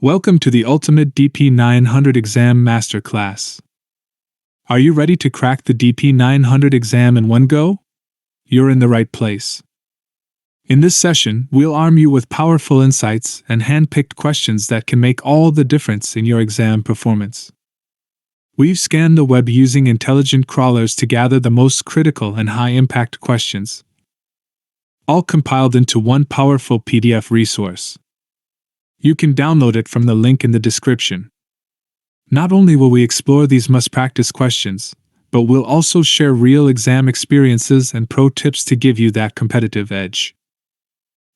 Welcome to the ultimate DP-900 exam masterclass. Are you ready to crack the DP-900 exam in one go? You're in the right place. In this session, we'll arm you with powerful insights and hand-picked questions that can make all the difference in your exam performance. We've scanned the web using intelligent crawlers to gather the most critical and high-impact questions, all compiled into one powerful PDF resource. You can download it from the link in the description. Not only will we explore these must-practice questions, but we'll also share real exam experiences and pro tips to give you that competitive edge.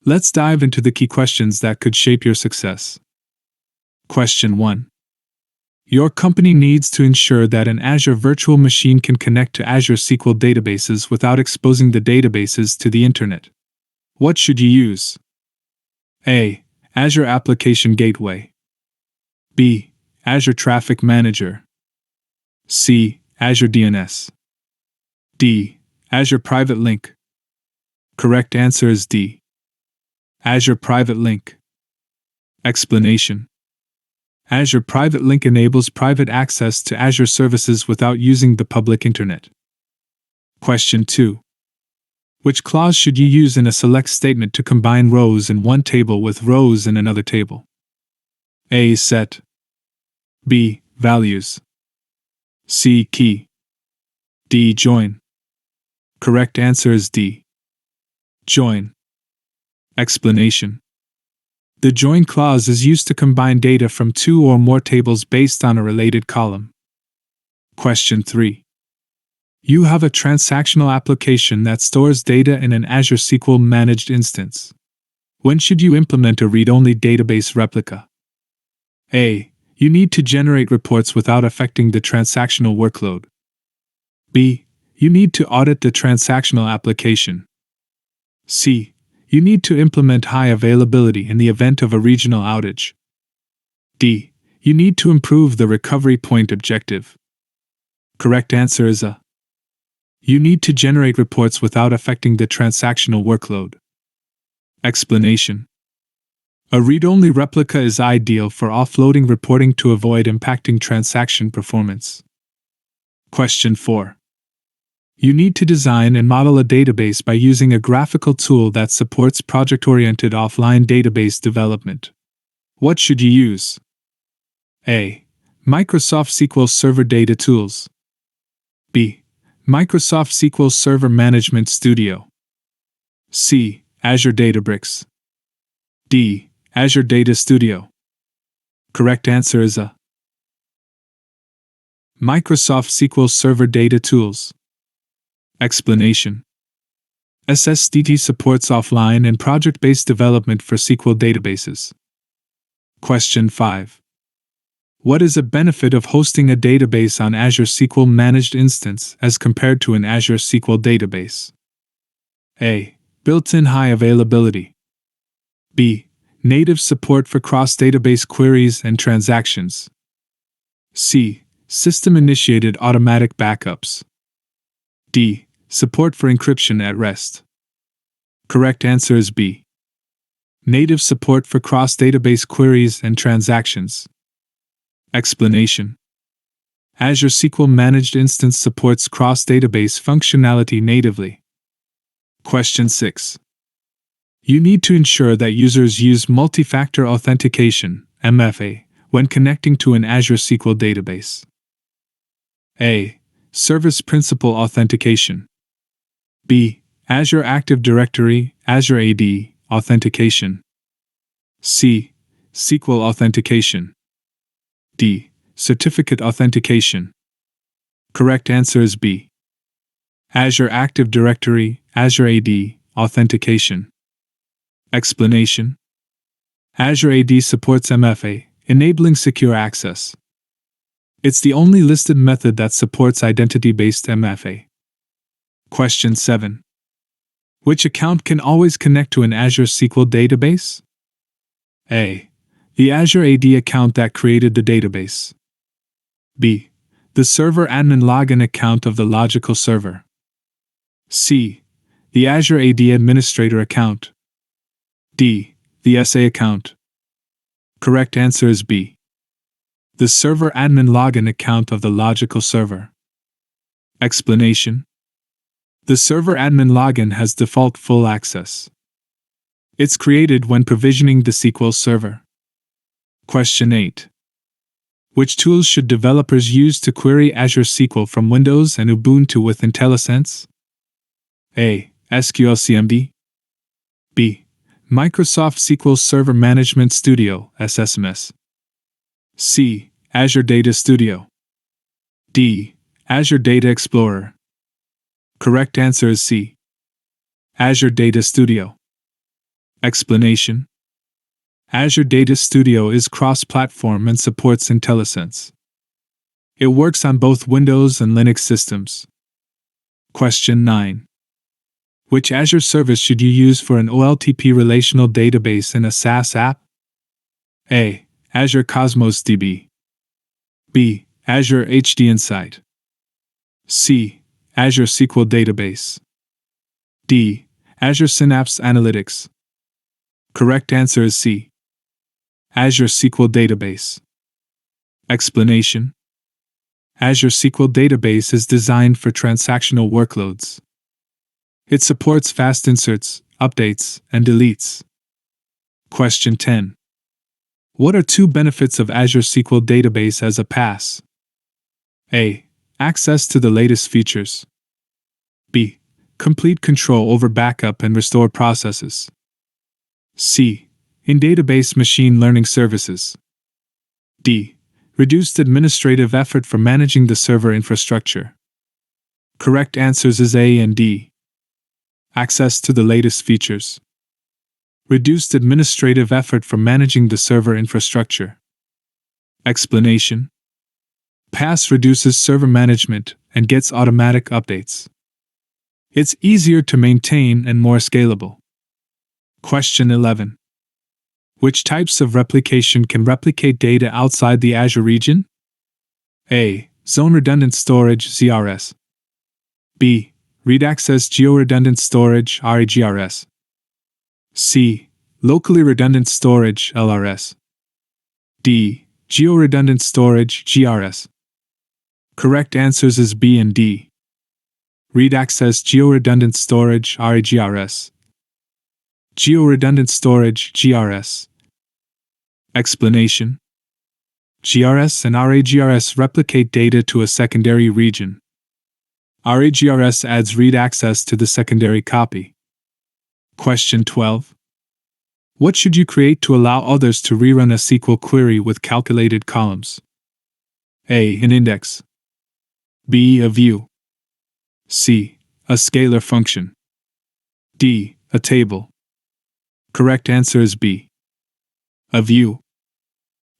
Let's dive into the key questions that could shape your success. Question 1. Your company needs to ensure that an Azure virtual machine can connect to Azure SQL databases without exposing the databases to the internet. What should you use? A. Azure Application Gateway. B. Azure Traffic Manager. C. Azure DNS. D. Azure Private Link. Correct answer is D. Azure Private Link. Explanation. Azure Private Link enables private access to Azure services without using the public internet. Question 2. Which clause should you use in a select statement to combine rows in one table with rows in another table? A. Set. B. Values. C. Key. D. Join. Correct answer is D. Join. Explanation. The join clause is used to combine data from two or more tables based on a related column. Question 3. You have a transactional application that stores data in an Azure SQL managed instance. When should you implement a read-only database replica? A. You need to generate reports without affecting the transactional workload. B. You need to audit the transactional application. C. You need to implement high availability in the event of a regional outage. D. You need to improve the recovery point objective. Correct answer is A. You need to generate reports without affecting the transactional workload. Explanation. A read-only replica is ideal for offloading reporting to avoid impacting transaction performance. Question 4. You need to design and model a database by using a graphical tool that supports project-oriented offline database development. What should you use? A. Microsoft SQL Server Data Tools. B. Microsoft SQL Server Management Studio. C. Azure Databricks. D. Azure Data Studio. Correct answer is A. Microsoft SQL Server Data Tools. Explanation. SSDT supports offline and project-based development for SQL databases. Question 5. What is a benefit of hosting a database on Azure SQL Managed Instance as compared to an Azure SQL database? A. Built-in high availability. B. Native support for cross-database queries and transactions. C. System-initiated automatic backups. D. Support for encryption at rest. Correct answer is B. Native support for cross-database queries and transactions. Explanation. Azure SQL Managed Instance supports cross-database functionality natively. Question 6. You need to ensure that users use multi-factor authentication, MFA, when connecting to an Azure SQL database. A. Service Principal Authentication. B. Azure Active Directory, Azure AD, Authentication. C. SQL Authentication. D. Certificate Authentication. Correct answer is B. Azure Active Directory, Azure AD, Authentication. Explanation. Azure AD supports MFA, enabling secure access. It's the only listed method that supports identity-based MFA. Question 7. Which account can always connect to an Azure SQL database? A. The Azure AD account that created the database. B. The server admin login account of the logical server. C. The Azure AD administrator account. D. The SA account. Correct answer is B. The server admin login account of the logical server. Explanation. The server admin login has default full access. It's created when provisioning the SQL Server. Question 8. Which tools should developers use to query Azure SQL from Windows and Ubuntu with IntelliSense? A. SQL CMD. B. Microsoft SQL Server Management Studio (SSMS). C. Azure Data Studio. D. Azure Data Explorer. Correct answer is C. Azure Data Studio. Explanation. Azure Data Studio is cross-platform and supports IntelliSense. It works on both Windows and Linux systems. Question 9. Which Azure service should you use for an OLTP relational database in a SaaS app? A. Azure Cosmos DB. B. Azure HD Insight. C. Azure SQL Database. D. Azure Synapse Analytics. Correct answer is C. Azure SQL Database. Explanation. Azure SQL Database is designed for transactional workloads. It supports fast inserts, updates, and deletes. Question 10. What are two benefits of Azure SQL Database as a PaaS? A. Access to the latest features. B. Complete control over backup and restore processes. C. In-database machine learning services. D. Reduced administrative effort for managing the server infrastructure. Correct answers is A and D. Access to the latest features. Reduced administrative effort for managing the server infrastructure. Explanation. PaaS reduces server management and gets automatic updates. It's easier to maintain and more scalable. Question 11. Which types of replication can replicate data outside the Azure region? A. Zone Redundant Storage (ZRS). B. Read Access Geo-Redundant Storage (RAGRS). C. Locally Redundant Storage (LRS). D. Geo-Redundant Storage (GRS). Correct answers is B and D. Read Access Geo-Redundant Storage (RAGRS). Geo-Redundant Storage (GRS). Explanation. GRS and RAGRS replicate data to a secondary region. RAGRS adds read access to the secondary copy. Question 12. What should you create to allow others to rerun a SQL query with calculated columns? A. An index. B. A view. C. A scalar function. D. A table. Correct answer is B. A view.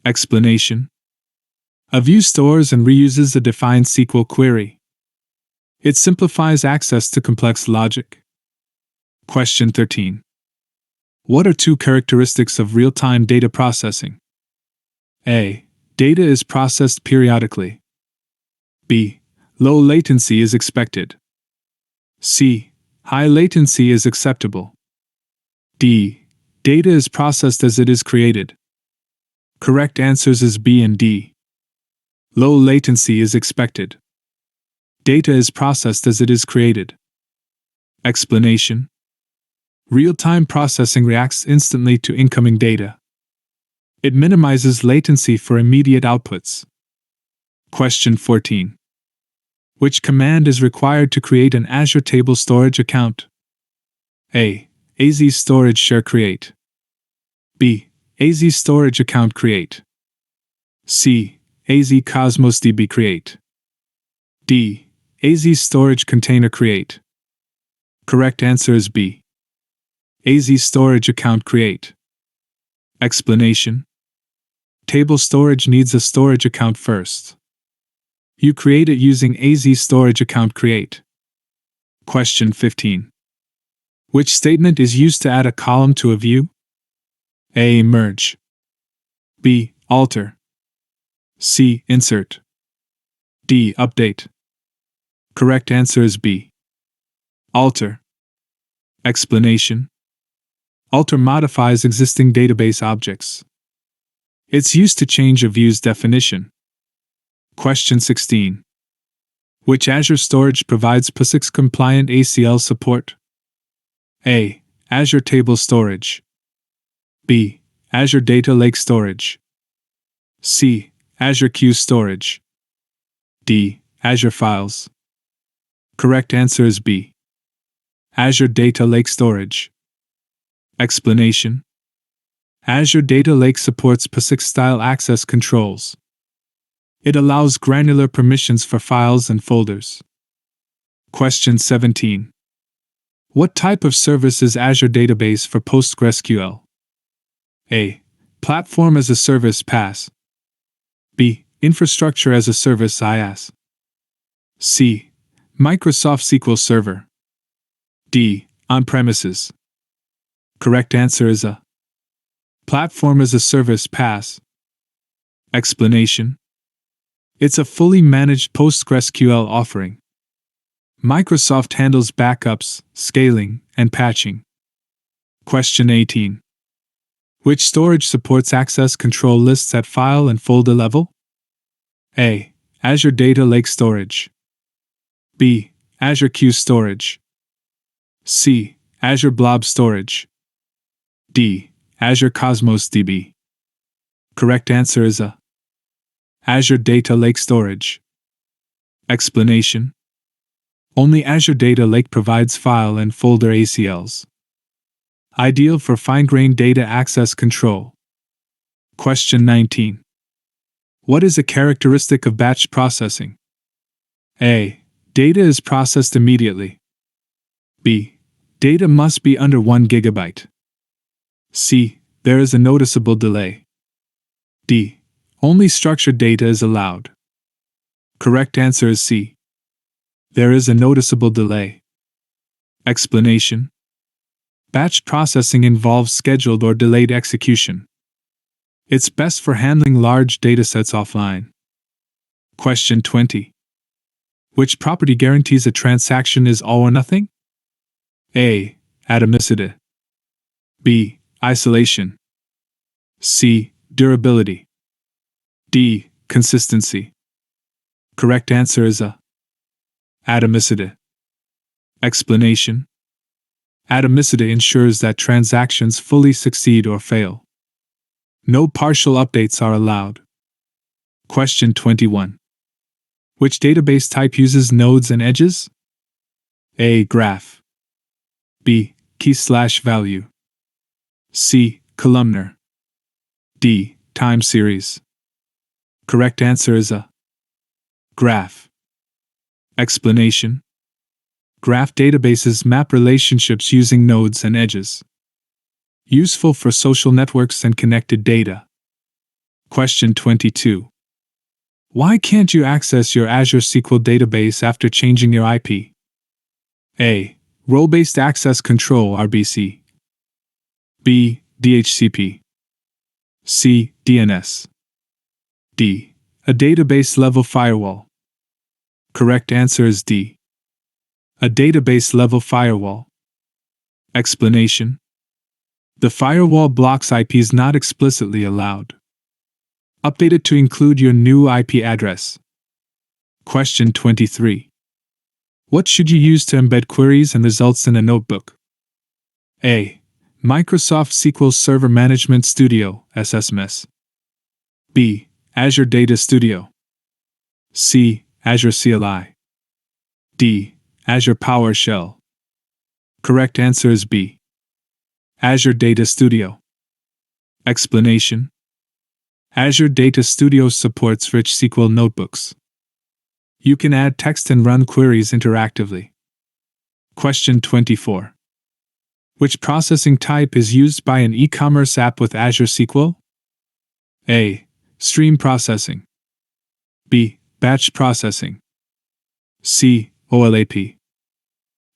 Explanation. A view stores and reuses a defined SQL query. It simplifies access to complex logic. Question 13. What are two characteristics of real-time data processing? A. Data is processed periodically. B. Low latency is expected. C. High latency is acceptable. D. Data is processed as it is created. Correct answers is B and D. Low latency is expected. Data is processed as it is created. Explanation. Real-time processing reacts instantly to incoming data. It minimizes latency for immediate outputs. Question 14. Which command is required to create an Azure Table Storage account? A. AZ Storage Share Create. B. AZ Storage Account Create. C. AZ Cosmos DB Create. D. AZ Storage Container Create. Correct answer is B. AZ Storage Account Create. Explanation. Table storage needs a storage account first. You create it using AZ Storage Account Create. Question 15. Which statement is used to add a column to a view? A. Merge. B. Alter. C. Insert. D. Update. Correct answer is B. Alter. Explanation. Alter modifies existing database objects. It's used to change a view's definition. Question 16. Which Azure storage provides POSIX-compliant ACL support? A. Azure Table Storage. B. Azure Data Lake Storage. C. Azure Queue Storage. D. Azure Files. Correct answer is B. Azure Data Lake Storage. Explanation: Azure Data Lake supports POSIX-style access controls. It allows granular permissions for files and folders. Question 17. What type of service is Azure Database for PostgreSQL? A. Platform as a Service PaaS. B. Infrastructure as a Service IaaS. C. Microsoft SQL Server. D. On-premises. Correct answer is A. Platform as a Service PaaS. Explanation: it's a fully managed PostgreSQL offering. Microsoft handles backups, scaling, and patching. Question 18. Which storage supports access control lists at file and folder level? A. Azure Data Lake Storage. B. Azure Queue Storage. C. Azure Blob Storage. D. Azure Cosmos DB. Correct answer is A. Azure Data Lake Storage. Explanation: only Azure Data Lake provides file and folder ACLs. Ideal for fine-grained data access control. Question 19. What is a characteristic of batch processing? A. Data is processed immediately. B. Data must be under 1 GB. C. There is a noticeable delay. D. Only structured data is allowed. Correct answer is C. There is a noticeable delay. Explanation: batch processing involves scheduled or delayed execution. It's best for handling large datasets offline. Question 20. Which property guarantees a transaction is all or nothing? A. Atomicity. B. Isolation. C. Durability. D. Consistency. Correct answer is A. Atomicity. Explanation: atomicity ensures that transactions fully succeed or fail. No partial updates are allowed. Question 21. Which database type uses nodes and edges? A. Graph. B. Key/value. C. Columnar. D. Time series. Correct answer is A. Graph. Explanation: graph databases map relationships using nodes and edges. Useful for social networks and connected data. Question 22. Why can't you access your Azure SQL database after changing your IP? A. Role-based access control (RBC). B. DHCP. C. DNS. D. A database-level firewall. Correct answer is D. A database-level firewall. Explanation: the firewall blocks IPs not explicitly allowed. Update it to include your new IP address. Question 23. What should you use to embed queries and results in a notebook? A. Microsoft SQL Server Management Studio (SSMS). B. Azure Data Studio. C. Azure CLI. D. Azure PowerShell. Correct answer is B. Azure Data Studio. Explanation: Azure Data Studio supports rich SQL notebooks. You can add text and run queries interactively. Question 24. Which processing type is used by an e-commerce app with Azure SQL? A. Stream processing. B. Batch processing. C. OLAP.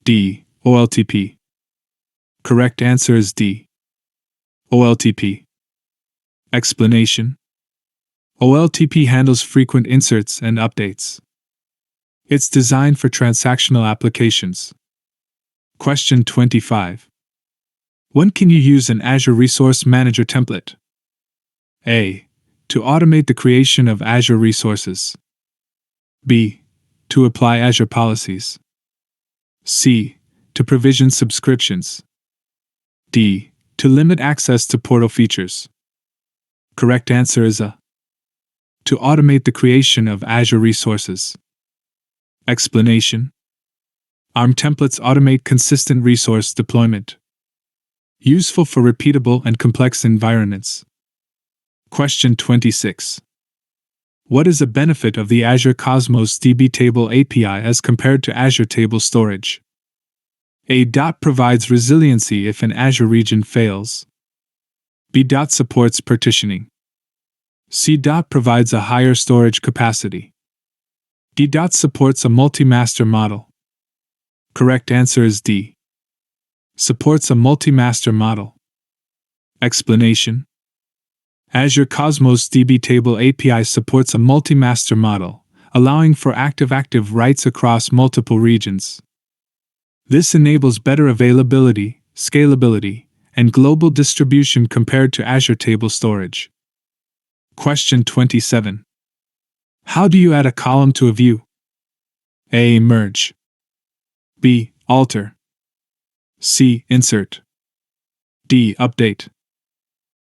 D. OLTP. Correct answer is D. OLTP. Explanation: OLTP handles frequent inserts and updates. It's designed for transactional applications. Question 25. When can you use an Azure Resource Manager template? A. To automate the creation of Azure resources. B. To apply Azure policies. C. To provision subscriptions. D. To limit access to portal features. Correct answer is A. To automate the creation of Azure resources. Explanation. ARM templates automate consistent resource deployment. Useful for repeatable and complex environments. Question 26. What is a benefit of the Azure Cosmos DB Table API as compared to Azure Table Storage? A. Provides resiliency if an Azure region fails. B. Supports partitioning. C. Provides a higher storage capacity. D. Supports a multi-master model. Correct answer is D. Supports a multi-master model. Explanation. Azure Cosmos DB Table API supports a multi-master model, allowing for active-active writes across multiple regions. This enables better availability, scalability, and global distribution compared to Azure Table Storage. Question 27. How do you add a column to a view? A. Merge. B. Alter. C. Insert. D. Update.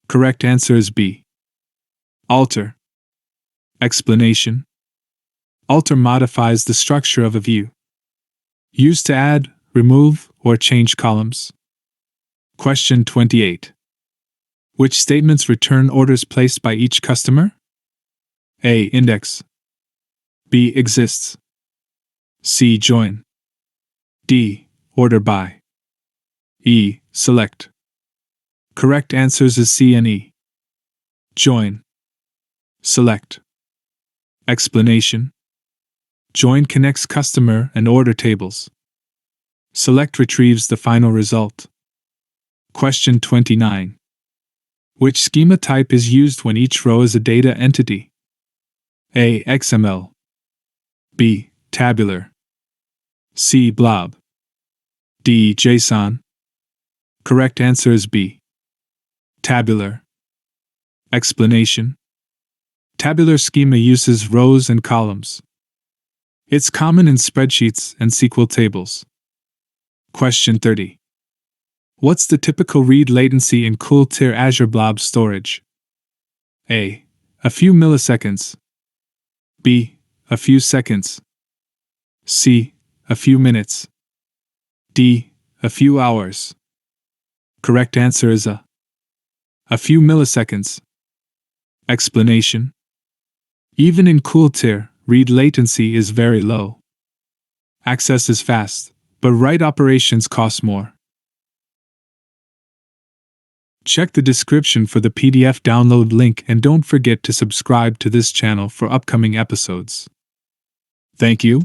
Correct answer is B. Alter. Explanation. Alter modifies the structure of a view. Used to add, remove, or change columns. Question 28. Which statements return orders placed by each customer? A. Index. B. Exists. C. Join. D. Order by. E. Select. Correct answers is C and E. Join. Select. Explanation. Join connects customer and order tables. Select retrieves the final result. Question 29. Which schema type is used when each row is a data entity? A. XML. B. Tabular. C. Blob. D. JSON. Correct answer is B. Tabular. Explanation. Tabular schema uses rows and columns. It's common in spreadsheets and SQL tables. Question 30. What's the typical read latency in cool-tier Azure Blob storage? A. A few milliseconds. B. A few seconds. C. A few minutes. D. A few hours. Correct answer is A. A few milliseconds. Explanation. Even in cool-tier, read latency is very low. Access is fast, but write operations cost more. Check the description for the PDF download link and don't forget to subscribe to this channel for upcoming episodes. Thank you.